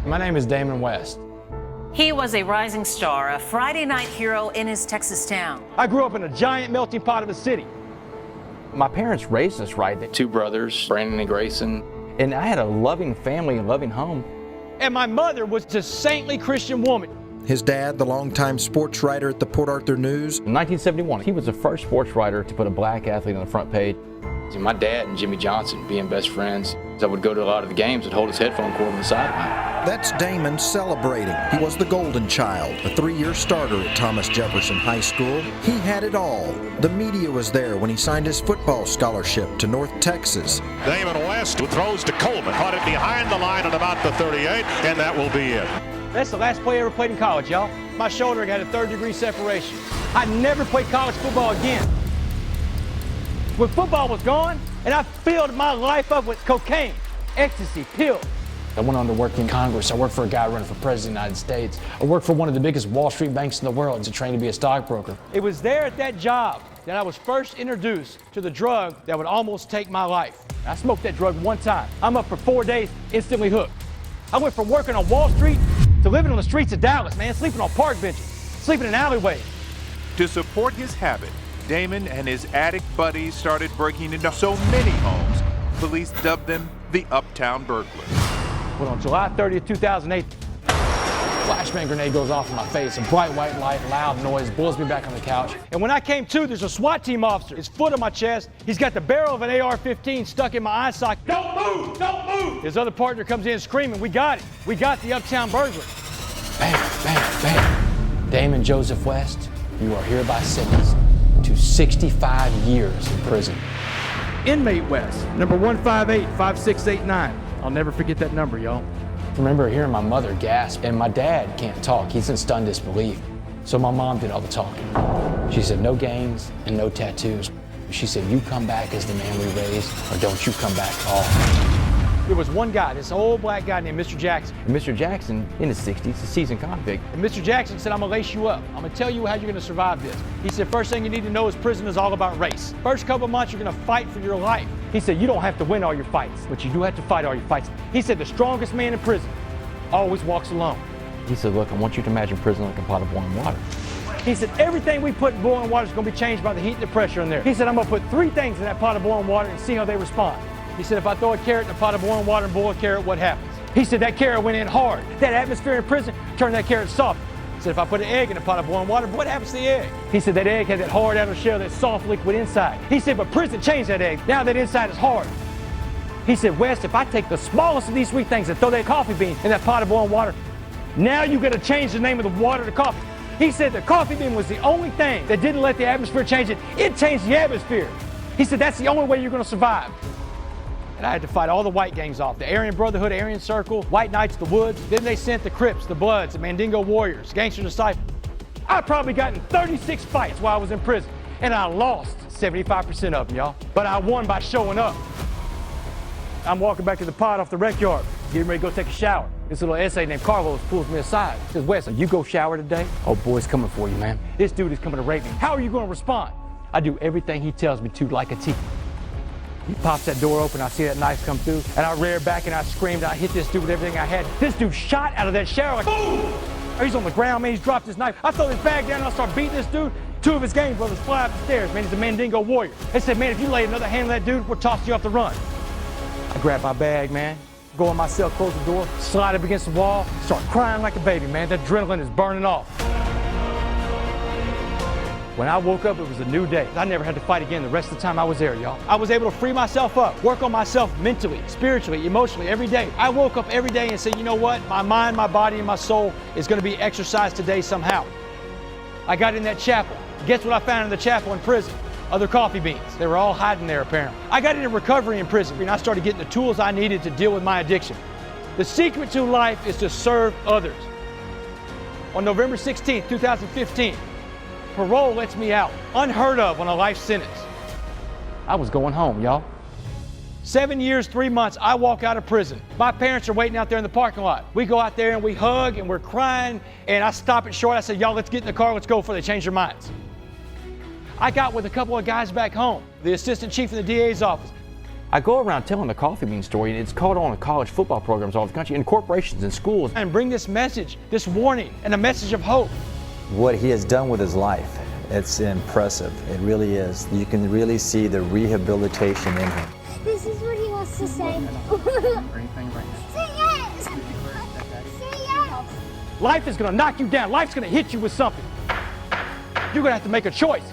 My name is Damon West. He was a rising star, a Friday night hero in his Texas town. I grew up in a giant melting pot of a city. My parents raised us right. 2 brothers, Brandon and Grayson. And I had a loving family, a loving home. And my mother was a saintly Christian woman. His dad, the longtime sports writer at the Port Arthur News. In 1971, he was the first sports writer to put a black athlete on the front page. My dad and Jimmy Johnson being best friends. I would go to a lot of the games and hold his headphone cord on the sideline. That's Damon celebrating. He was the golden child, a 3-year starter at Thomas Jefferson High School. He had it all. The media was there when he signed his football scholarship to North Texas. Damon West, who throws to Coleman, caught it behind the line at about the 38, and that will be it. That's the last play I ever played in college, y'all. My shoulder had a 3rd-degree separation. I never played college football again. When football was gone, and I filled my life up with cocaine, ecstasy, pills. I went on to work in Congress. I worked for a guy running for president of the United States. I worked for one of the biggest Wall Street banks in the world to train to be a stockbroker. It was there at that job that I was first introduced to the drug that would almost take my life. I smoked that drug one time. I'm up for 4 days, instantly hooked. I went from working on Wall Street to living on the streets of Dallas, man, sleeping on park benches, sleeping in alleyways. To support his habit, Damon and his addict buddies started breaking into so many homes, police dubbed them the Uptown Burglars. But on July 30th, 2008, Flashbang grenade goes off in my face. A bright white light, loud noise, blows me back on the couch. and when I came to, there's a SWAT team officer. His foot on my chest. He's got the barrel of an AR-15 stuck in my eye socket. Don't move! Don't move! His other partner comes in screaming, we got it. We got the Uptown Burglar. Bam, bam, bam. Damon Joseph West, you are hereby sentenced to 65 years in prison. Inmate West, number 158-5689. I'll never forget that number, y'all. I remember hearing my mother gasp, and my dad can't talk. He's in stunned disbelief. So my mom did all the talking. She said, no gangs and no tattoos. She said, you come back as the man we raised, or don't you come back at all. There was one guy, this old black guy named Mr. Jackson. And Mr. Jackson, in his 60s, a seasoned convict. And Mr. Jackson said, I'm gonna lace you up. I'm gonna tell you how you're gonna survive this. He said, first thing you need to know is prison is all about race. First couple of months, you're gonna fight for your life. He said, you don't have to win all your fights, but you do have to fight all your fights. He said, the strongest man in prison always walks alone. He said, look, I want you to imagine prison like a pot of boiling water. He said, everything we put in boiling water is gonna be changed by the heat and the pressure in there. He said, I'm gonna put 3 things in that pot of boiling water and see how they respond. He said, if I throw a carrot in a pot of boiling water and boil a carrot, what happens? He said, that carrot went in hard. That atmosphere in prison turned that carrot soft. He said, if I put an egg in a pot of boiling water, what happens to the egg? He said, that egg had that hard outer shell, that soft liquid inside. He said, but prison changed that egg. Now that inside is hard. He said, West, if I take the smallest of these 3 things and throw that coffee bean in that pot of boiling water, now you gotta change the name of the water to coffee. He said the coffee bean was the only thing that didn't let the atmosphere change it. It changed the atmosphere. He said, that's the only way you're gonna survive. And I had to fight all the white gangs off. The Aryan Brotherhood, Aryan Circle, White Knights, the Woods. Then they sent the Crips, the Bloods, the Mandingo Warriors, Gangster Disciples. I probably got in 36 fights while I was in prison. And I lost 75% of them, y'all. But I won by showing up. I'm walking back to the pod off the rec yard, getting ready to go take a shower. This little essay named Carlos pulls me aside. He says, Wes, you go shower today? Oh, boy's coming for you, man. This dude is coming to rape me. How are you going to respond? I do everything he tells me to like a T. He pops that door open, I see that knife come through, and I rear back and I screamed, and I hit this dude with everything I had. This dude shot out of that shower like, boom! He's on the ground, man, he's dropped his knife. I throw his bag down and I start beating this dude. 2 of his gang brothers fly up the stairs, man, he's a Mandingo Warrior. They said, man, if you lay another hand on that dude, we'll toss you off the run. I grab my bag, man, go in my cell, close the door, slide up against the wall, start crying like a baby, man. That adrenaline is burning off. When I woke up, it was a new day. I never had to fight again the rest of the time I was there, y'all. I was able to free myself up, work on myself mentally, spiritually, emotionally, every day. I woke up every day and said, you know what? My mind, my body, and my soul is gonna be exercised today somehow. I got in that chapel. Guess what I found in the chapel in prison? Other coffee beans. They were all hiding there, apparently. I got into recovery in prison, and I started getting the tools I needed to deal with my addiction. The secret to life is to serve others. On November 16th, 2015, parole lets me out, unheard of on a life sentence. I was going home, y'all. 7 years, 3 months, I walk out of prison. My parents are waiting out there in the parking lot. We go out there and we hug and we're crying, and I stop it short. I said, y'all, let's get in the car, let's go before they change their minds. I got with a couple of guys back home, the assistant chief in the DA's office. I go around telling the coffee bean story, and it's caught on in college football programs all over the country, in corporations and schools. And bring this message, this warning, and a message of hope. What he has done with his life, it's impressive. It really is. You can really see the rehabilitation in him. This is what he wants to say. Say yes! Say yes! Life is going to knock you down. Life's going to hit you with something. You're going to have to make a choice.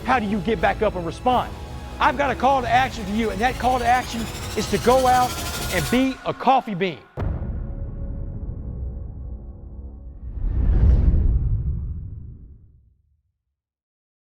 How do you get back up and respond? I've got a call to action for you, and that call to action is to go out and be a coffee bean.